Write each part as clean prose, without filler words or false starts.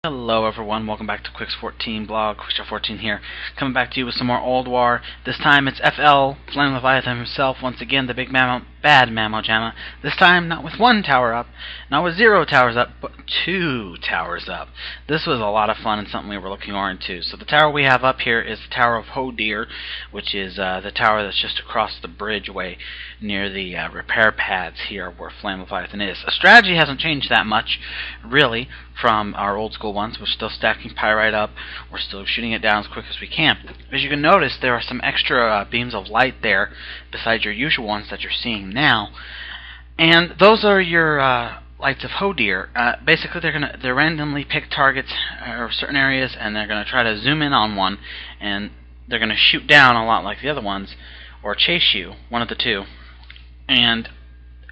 Hello everyone, welcome back to Quicks14Blog, Quicks14 here, coming back to you with some more Ulduar. This time it's FL, Flame Leviathan himself, once again the big bad Mammo Jamma. This time not with 1 tower up, not with 0 towers up, but 2 towers up. This was a lot of fun and something we were looking forward to. So the tower we have up here is the Tower of Ulduar, which is the tower that's just across the bridgeway near the repair pads here where Flame Leviathan is. The strategy hasn't changed that much, really, from our old school ones. We're still stacking pyrite up, we're still shooting it down as quick as we can. As you can notice, there are some extra beams of light there besides your usual ones that you're seeing now, and those are your lights of Ulduar. Basically they randomly pick targets or certain areas, and they're gonna try to zoom in on one, and they're gonna shoot down a lot like the other ones, or chase you, one of the two. And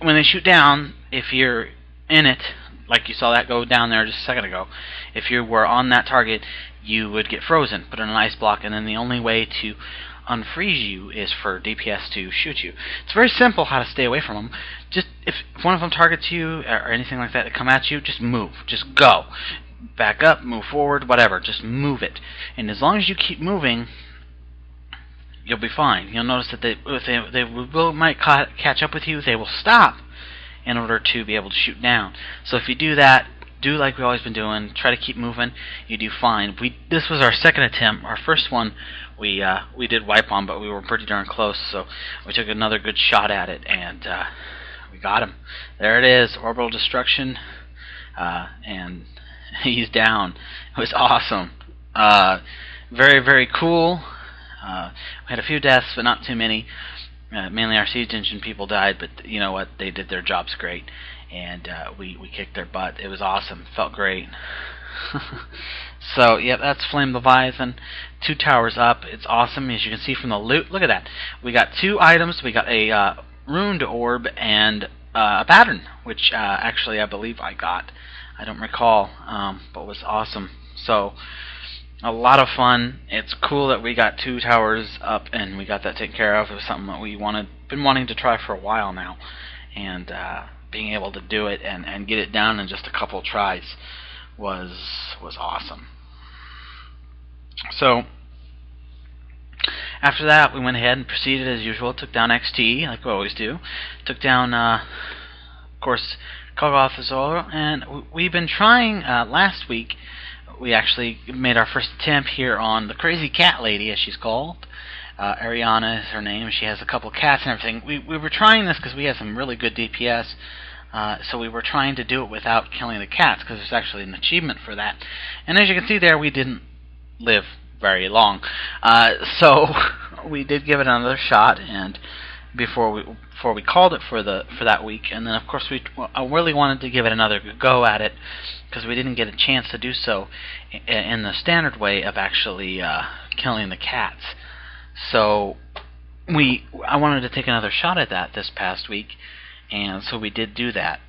when they shoot down, if you're in it, like you saw that go down there just a second ago, if you were on that target, you would get frozen, put in an ice block, and then the only way to unfreeze you is for DPS to shoot you. It's very simple how to stay away from them. Just if one of them targets you or anything like that come at you, just move, just go, back up, move forward, whatever, just move it. And as long as you keep moving, you'll be fine. You'll notice that they might catch up with you. They will stop in order to be able to shoot down. So if you do that, do like we've always been doing, try to keep moving, you do fine. This was our second attempt. Our first one we did wipe on, but we were pretty darn close, so we took another good shot at it, and we got him. There it is, orbital destruction, and he's down. It was awesome. Very, very cool. We had a few deaths, but not too many. Mainly our siege engine people died, but you know what? They did their jobs great, and we kicked their butt. It was awesome. Felt great. So, yeah, that's Flame Leviathan. 2 towers up. It's awesome. As you can see from the loot, look at that. We got 2 items. We got a runed orb and a pattern, which actually I believe I got. I don't recall, but was awesome. So, a lot of fun. It's cool that we got 2 towers up and we got that taken care of. It was something that we been wanting to try for a while now, and being able to do it and get it down in just a couple tries was awesome. So after that, we went ahead and proceeded as usual. Took down XT like we always do. Took down, of course, Kogoth as well. And we've been trying last week. We actually made our first attempt here on the crazy cat lady, as she's called. Ariana is her name. She has a couple cats and everything. We were trying this because we had some really good DPS, so we were trying to do it without killing the cats, because there's actually an achievement for that. And as you can see there, we didn't live very long. So we did give it another shot, and before we called it for that week. And then of course I really wanted to give it another go at it, because we didn't get a chance to do so in the standard way of actually killing the cats. So I wanted to take another shot at that this past week, and so we did do that.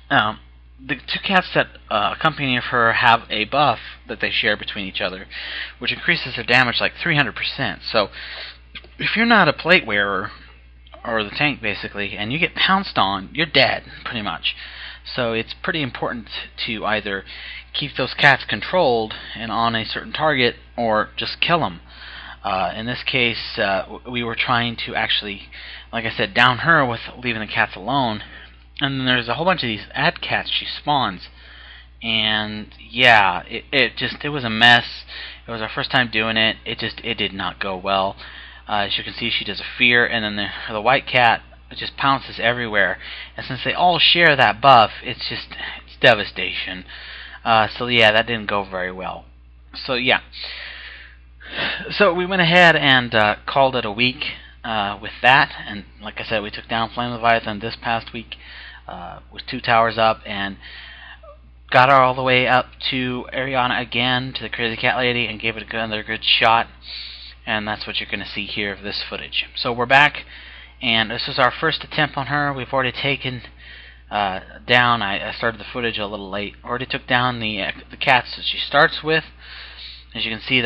The 2 cats that accompany her have a buff that they share between each other, which increases their damage like 300%. So if you're not a plate wearer, or the tank basically, and you get pounced on, you're dead, pretty much. So it's pretty important to either keep those cats controlled and on a certain target, or just kill them. In this case, we were trying to actually, like I said, down her with leaving the cats alone. And then there's a whole bunch of these ad cats she spawns. And yeah, it was a mess. It was our first time doing it. It did not go well. As you can see, she does a fear, and then the white cat just pounces everywhere. And since they all share that buff, it's devastation. So yeah, that didn't go very well. So yeah. So we went ahead and called it a week with that, and like I said, we took down Flame Leviathan this past week with 2 towers up, and got her all the way up to Ariana again, to the crazy cat lady, and gave it another good shot. And that's what you're going to see here of this footage. So we're back, and this is our first attempt on her. We've already taken down, I started the footage a little late, already took down the cats that she starts with. As you can see,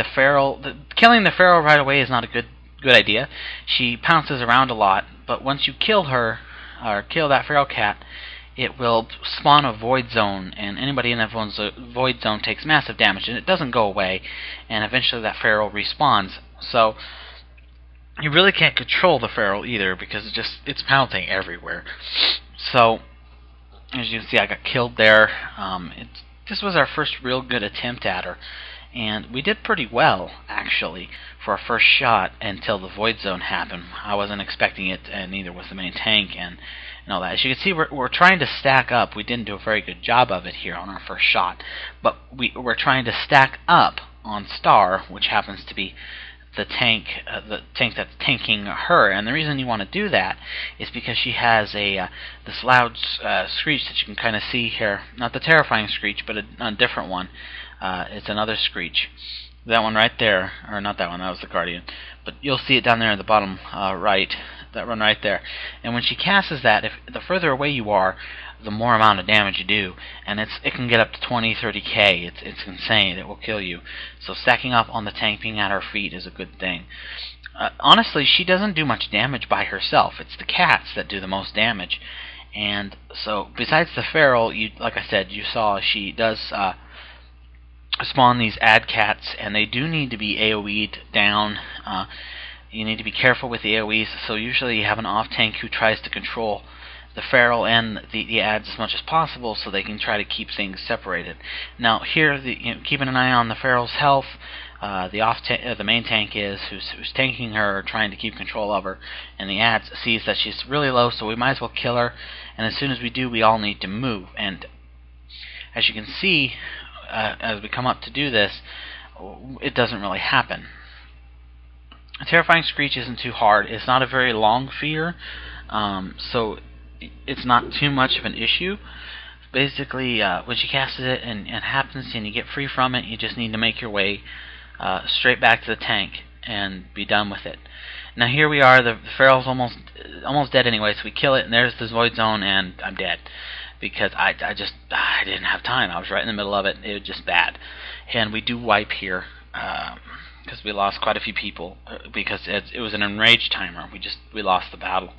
killing the feral right away is not a good idea. She pounces around a lot, but once you kill her, or kill that feral cat, it will spawn a void zone, and anybody in that void zone takes massive damage, and it doesn't go away, and eventually that feral respawns. So you really can't control the feral either, because it's pouncing everywhere. So as you can see, I got killed there. This was our first real good attempt at her, and we did pretty well, actually, for our first shot until the void zone happened. I wasn't expecting it, and neither was the main tank and all that. As you can see, we're trying to stack up. We didn't do a very good job of it here on our first shot, but we're trying to stack up on Star, which happens to be the tank that's tanking her. And the reason you want to do that is because she has this loud screech that you can kind of see here. Not the terrifying screech, but a different one. It's another screech. That one right there, or not that one, that was the Guardian. But you'll see it down there in the bottom right, that one right there. And when she casts that, the further away you are, the more amount of damage you do. And it can get up to 20, 30k. It's insane. It will kill you. So stacking up on the tank being at her feet is a good thing. Honestly, she doesn't do much damage by herself. It's the cats that do the most damage. And so, besides the feral, like I said, you saw she does spawn these ad cats, and they do need to be AoE'd down. You need to be careful with the AoEs, so usually you have an off-tank who tries to control the feral and the ads as much as possible, so they can try to keep things separated. Now here, keeping an eye on the feral's health. The main tank who's tanking her, trying to keep control of her, and the ads sees that she's really low, so we might as well kill her. And as soon as we do, we all need to move. And as you can see, as we come up to do this, it doesn't really happen. A terrifying screech isn't too hard. It's not a very long fear, so it's not too much of an issue. Basically, when she casts it and it happens and you get free from it, you just need to make your way straight back to the tank and be done with it. Now here we are. The feral's almost dead anyway, so we kill it, and there's this void zone, and I'm dead. Because I didn't have time. I was right in the middle of it. It was just bad. And we do wipe here because we lost quite a few people because it was an enraged timer. We lost the battle.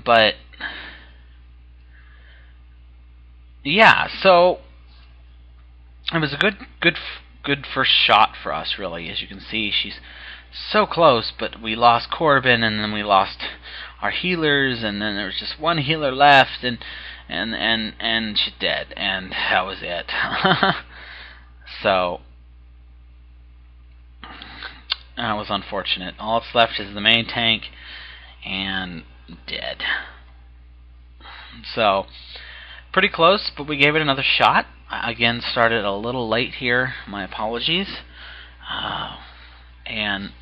But yeah, so it was a good first shot for us, really. As you can see, she's so close, but we lost Corbin, and then we lost our healers, and then there was just one healer left, and she's dead, and that was it. So that was unfortunate. All that's left is the main tank, and dead. So pretty close, but we gave it another shot. Again, started a little late here. My apologies. And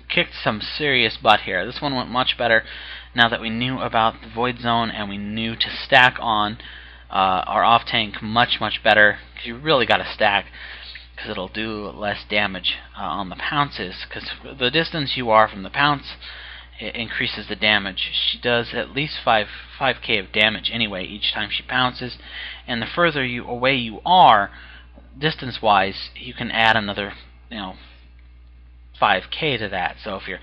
kicked some serious butt here. This one went much better now that we knew about the void zone, and we knew to stack on our off tank much better, because you really got to stack, because it'll do less damage on the pounces, because the distance you are from the pounce, it increases the damage. She does at least 5k of damage anyway each time she pounces, and the further away you are distance wise, you can add another 5k to that. So if you're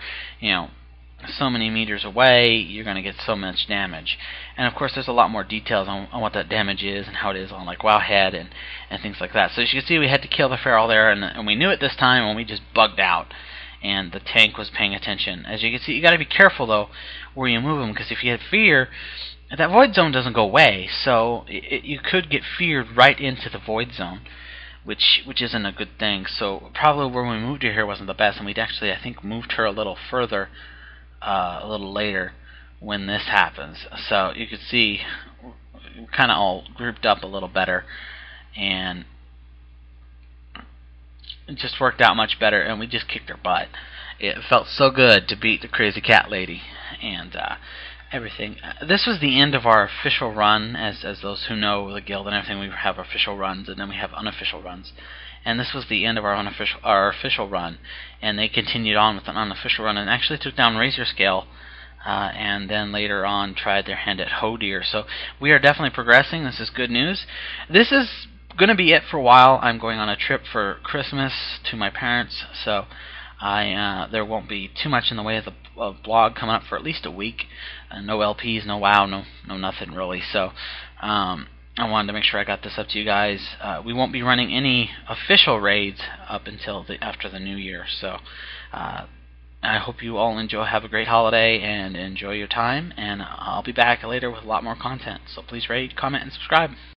so many meters away, you're going to get so much damage. And of course there's a lot more details on what that damage is and how it is on like Wowhead and things like that. So as you can see, we had to kill the feral there, and we knew it this time, and we just bugged out, and the tank was paying attention. As you can see, you got to be careful though where you move them, because if you had fear, that void zone doesn't go away, so you could get feared right into the void zone, which isn't a good thing. So probably where we moved her here wasn't the best, and we'd actually, I think, moved her a little further a little later when this happens. So you could see we kind of all grouped up a little better, and it just worked out much better, and we just kicked her butt. It felt so good to beat the crazy cat lady and everything. This was the end of our official run. As those who know the guild and everything, we have official runs, and then we have unofficial runs. And this was the end of our official run, and they continued on with an unofficial run and actually took down Razor Scale, and then later on tried their hand at Hodir. So we are definitely progressing. This is good news. This is going to be it for a while. I'm going on a trip for Christmas to my parents, so there won't be too much in the way of the blog coming up for at least a week. No LPs, no WoW, no nothing really. So I wanted to make sure I got this up to you guys. We won't be running any official raids up until after the new year. So I hope you all have a great holiday and enjoy your time. And I'll be back later with a lot more content. So please rate, comment, and subscribe.